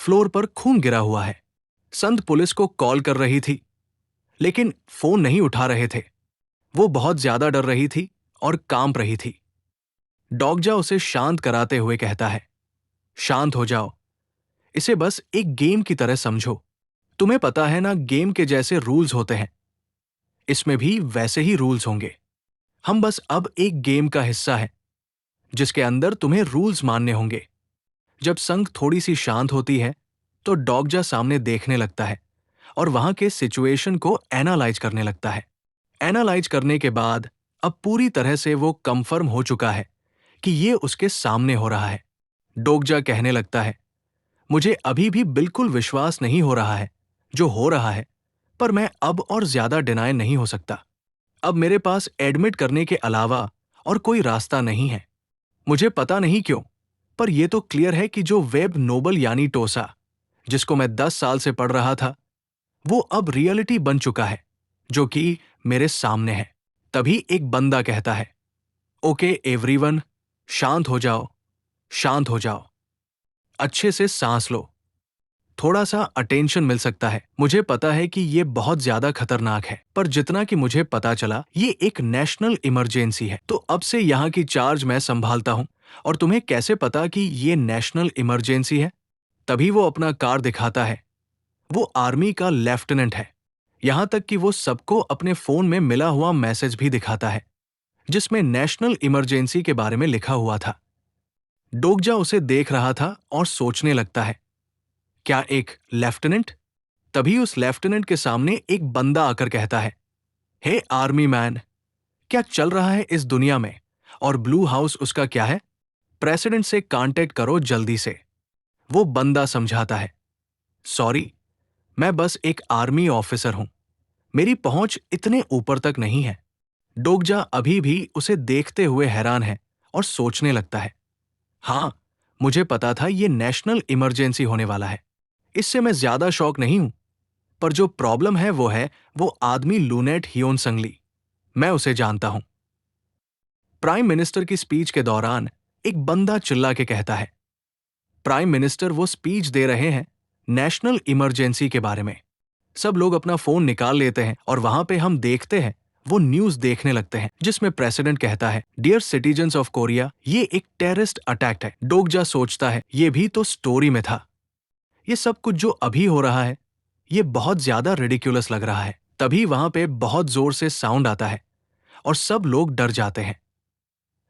Floor पर खून गिरा हुआ है। संत पुलिस को कॉल कर रही थी, लेकिन फोन नहीं उठा रहे थे। वो बहुत ज्यादा डर रही थी और कांप रही थी। डॉगजा उसे शांत कराते हुए कहता है, शांत हो जाओ, इसे बस एक गेम की तरह समझो। तुम्हें पता है ना, गेम के जैसे रूल्स होते हैं, इसमें भी वैसे ही रूल्स होंगे। हम बस अब एक गेम का हिस्सा है जिसके अंदर तुम्हें रूल्स मानने होंगे। जब संग थोड़ी सी शांत होती है तो डॉगजा सामने देखने लगता है और वहां के सिचुएशन को एनालाइज करने लगता है। एनालाइज करने के बाद अब पूरी तरह से वो कंफर्म हो चुका है कि ये उसके सामने हो रहा है। डोगजा कहने लगता है, मुझे अभी भी बिल्कुल विश्वास नहीं हो रहा है जो हो रहा है, पर मैं अब और ज्यादा डिनाई नहीं हो सकता। अब मेरे पास एडमिट करने के अलावा और कोई रास्ता नहीं है। मुझे पता नहीं क्यों, पर यह तो क्लियर है कि जो वेब नोबल यानी टोसा, जिसको मैं 10 साल से पढ़ रहा था, वो अब रियलिटी बन चुका है, जो कि मेरे सामने है। तभी एक बंदा कहता है, ओके एवरीवन, शांत हो जाओ, शांत हो जाओ, अच्छे से सांस लो, थोड़ा सा अटेंशन मिल सकता है। मुझे पता है कि ये बहुत ज्यादा खतरनाक है, पर जितना कि मुझे पता चला, ये एक नेशनल इमरजेंसी है, तो अब से यहाँ की चार्ज मैं संभालता हूँ। और तुम्हें कैसे पता कि ये नेशनल इमरजेंसी है? तभी वो अपना कार्ड दिखाता है। वो आर्मी का लेफ्टिनेंट है। यहां तक कि वो सबको अपने फोन में मिला हुआ मैसेज भी दिखाता है, जिसमें नेशनल इमरजेंसी के बारे में लिखा हुआ था। डोगजा उसे देख रहा था और सोचने लगता है, क्या एक लेफ्टिनेंट? तभी उस लेफ्टिनेंट के सामने एक बंदा आकर कहता है, हे आर्मी मैन, क्या चल रहा है इस दुनिया में? और ब्लू हाउस उसका क्या है? प्रेसिडेंट से कांटेक्ट करो जल्दी से। वो बंदा समझाता है, सॉरी, मैं बस एक आर्मी ऑफिसर हूं, मेरी पहुंच इतने ऊपर तक नहीं है। डोगजा अभी भी उसे देखते हुए हैरान है और सोचने लगता है, हाँ, मुझे पता था ये नेशनल इमरजेंसी होने वाला है, इससे मैं ज्यादा शौक नहीं हूं। पर जो प्रॉब्लम है वो आदमी लूनेट हियोन संगली। मैं उसे जानता हूं। प्राइम मिनिस्टर की स्पीच के दौरान एक बंदा चिल्ला के कहता है, प्राइम मिनिस्टर वो स्पीच दे रहे हैं नेशनल इमरजेंसी के बारे में। सब लोग अपना फोन निकाल लेते हैं और वहां पे हम देखते हैं, वो न्यूज देखने लगते हैं जिसमें प्रेसिडेंट कहता है, डियर सिटीजन्स ऑफ कोरिया, ये एक टेररिस्ट अटैक है। डोगजा सोचता है, ये भी तो स्टोरी में था। ये सब कुछ जो अभी हो रहा है, ये बहुत ज्यादा रिडिक्यूलस लग रहा है। तभी वहां पे बहुत जोर से साउंड आता है और सब लोग डर जाते हैं।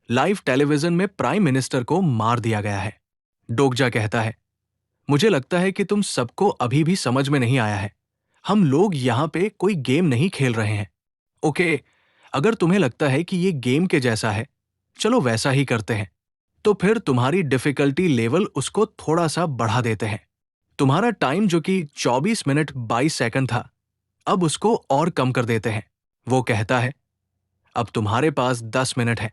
लाइव टेलीविजन में प्राइम मिनिस्टर को मार दिया गया है। डोगजा कहता है, मुझे लगता है कि तुम सबको अभी भी समझ में नहीं आया है। हम लोग यहाँ पे कोई गेम नहीं खेल रहे हैं। ओके, अगर तुम्हें लगता है कि ये गेम के जैसा है, चलो वैसा ही करते हैं। तो फिर तुम्हारी डिफिकल्टी लेवल उसको थोड़ा सा बढ़ा देते हैं। तुम्हारा टाइम जो कि 24 मिनट 22 सेकंड था, अब उसको और कम कर देते हैं। वो कहता है, अब तुम्हारे पास 10 मिनट है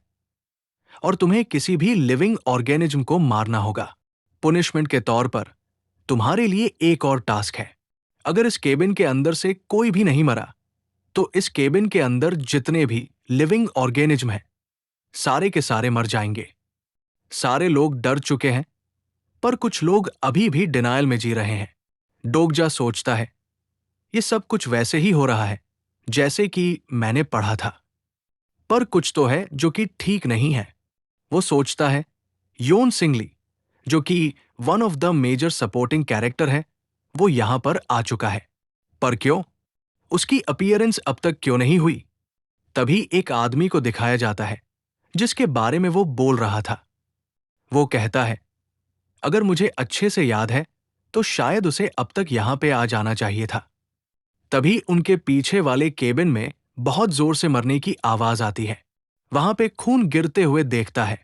और तुम्हें किसी भी लिविंग ऑर्गेनिज्म को मारना होगा। पुनिशमेंट के तौर पर तुम्हारे लिए एक और टास्क है। अगर इस केबिन के अंदर से कोई भी नहीं मरा, तो इस केबिन के अंदर जितने भी लिविंग ऑर्गेनिज्म हैं, सारे के सारे मर जाएंगे। सारे लोग डर चुके हैं, पर कुछ लोग अभी भी डिनायल में जी रहे हैं। डोगजा सोचता है, ये सब कुछ वैसे ही हो रहा है जैसे कि मैंने पढ़ा था, पर कुछ तो है जो कि ठीक नहीं है। वो सोचता है, योन सिंगली, जो कि one of the major supporting character है, वो यहां पर आ चुका है। पर क्यों? उसकी अपीयरेंस अब तक क्यों नहीं हुई? तभी एक आदमी को दिखाया जाता है जिसके बारे में वो बोल रहा था। वो कहता है, अगर मुझे अच्छे से याद है तो शायद उसे अब तक यहां पे आ जाना चाहिए था। तभी उनके पीछे वाले केबिन में बहुत जोर से मरने की आवाज आती है। वहां पे खून गिरते हुए देखता है।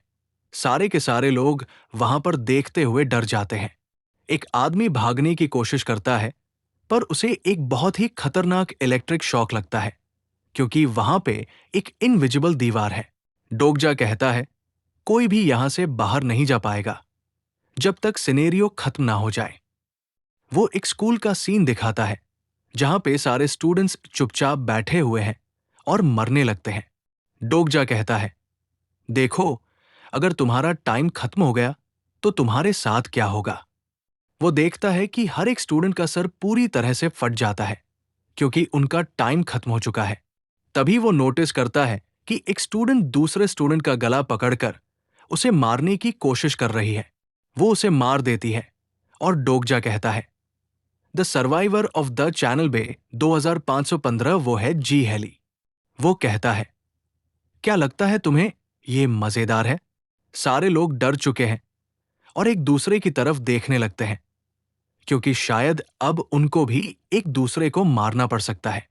सारे के सारे लोग वहां पर देखते हुए डर जाते हैं। एक आदमी भागने की कोशिश करता है, पर उसे एक बहुत ही खतरनाक इलेक्ट्रिक शॉक लगता है, क्योंकि वहां पे एक इनविजिबल दीवार है। डोगजा कहता है, कोई भी यहां से बाहर नहीं जा पाएगा जब तक सिनेरियो खत्म ना हो जाए। वो एक स्कूल का सीन दिखाता है जहां पे सारे स्टूडेंट्स चुपचाप बैठे हुए हैं और मरने लगते हैं। डोगजा कहता है, देखो, अगर तुम्हारा टाइम खत्म हो गया तो तुम्हारे साथ क्या होगा? वो देखता है कि हर एक स्टूडेंट का सर पूरी तरह से फट जाता है क्योंकि उनका टाइम खत्म हो चुका है। तभी वो नोटिस करता है कि एक स्टूडेंट दूसरे स्टूडेंट का गला पकड़कर उसे मारने की कोशिश कर रही है। वो उसे मार देती है और डोकजा कहता है, the survivor of the channel bay 2515 वो है जी हेली। वो कहता है, क्या लगता है तुम्हें ये मजेदार है? सारे लोग डर चुके हैं और एक दूसरे की तरफ देखने लगते हैं क्योंकि शायद अब उनको भी एक दूसरे को मारना पड़ सकता है।